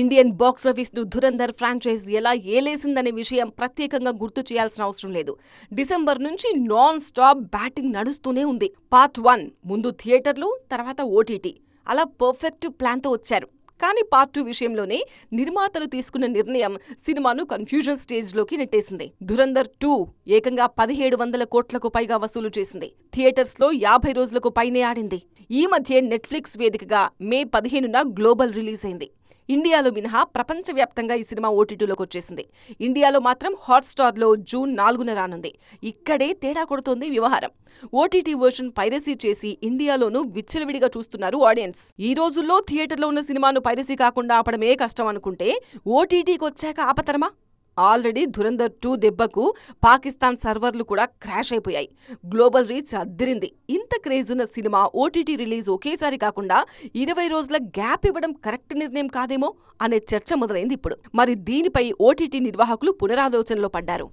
Indian box office ను Dhurandhar franchise ఎలా ఏలేసిందనే విషయం ప్రత్యేకంగా గుర్తు చేయాల్సిన అవసరం లేదు. డిసెంబర్ నుంచి నాన్ స్టాప్ బ్యాటింగ్ నడుస్తూనే ఉంది. పార్ట్ 1 ముందు థియేటర్లు, తర్వాత ఓటీటీ అలా పర్ఫెక్ట్ ప్లాన్తో వచ్చారు. కానీ పార్ట్ 2 విషయంలోనే నిర్మాతలు తీసుకున్న నిర్ణయం సినిమాను కన్ఫ్యూజన్ స్టేజ్లోకి నెట్టేసింది. ధురంధర్ 2 ఏకంగా 1700 కోట్లకు పైగా వసూలు చేసింది. థియేటర్స్లో 50 రోజులకు పైనే ఆడింది. ఈ మధ్య నెట్ఫ్లిక్స్ వేదికగా మే 15న గ్లోబల్ రిలీజ్ అయింది. ఇండియాలో మినహా ప్రపంచవ్యాప్తంగా ఈ సినిమా ఓటీటీలోకి వచ్చేసింది. ఇండియాలో మాత్రం హాట్స్టార్లో జూన్ 4న రానుంది. ఇక్కడే తేడా కొడుతోంది వ్యవహారం. ఓటీటీ వర్షన్ పైరసీ చేసి ఇండియాలోనూ విచ్చలవిడిగా చూస్తున్నారు ఆడియన్స్. ఈ రోజుల్లో థియేటర్లో ఉన్న సినిమాను పైరసీ కాకుండా ఆపడమే కష్టం అనుకుంటే ఓటీటీకి వచ్చాక ఆపతరమా? ఆల్రెడీ ధురంధర్ 2 దెబ్బకు పాకిస్తాన్ సర్వర్లు కూడా క్రాష్ అయిపోయాయి. గ్లోబల్ రీచ్ అద్దిరింది. ఇంత క్రేజ్ ఉన్న సినిమా ఓటీటీ రిలీజ్ ఒకేసారి కాకుండా 20 రోజుల గ్యాప్ ఇవ్వడం కరెక్ట్ నిర్ణయం కాదేమో అనే చర్చ మొదలైంది ఇప్పుడు. మరి దీనిపై ఓటీటీ నిర్వాహకులు పునరాలోచనలో పడ్డారు.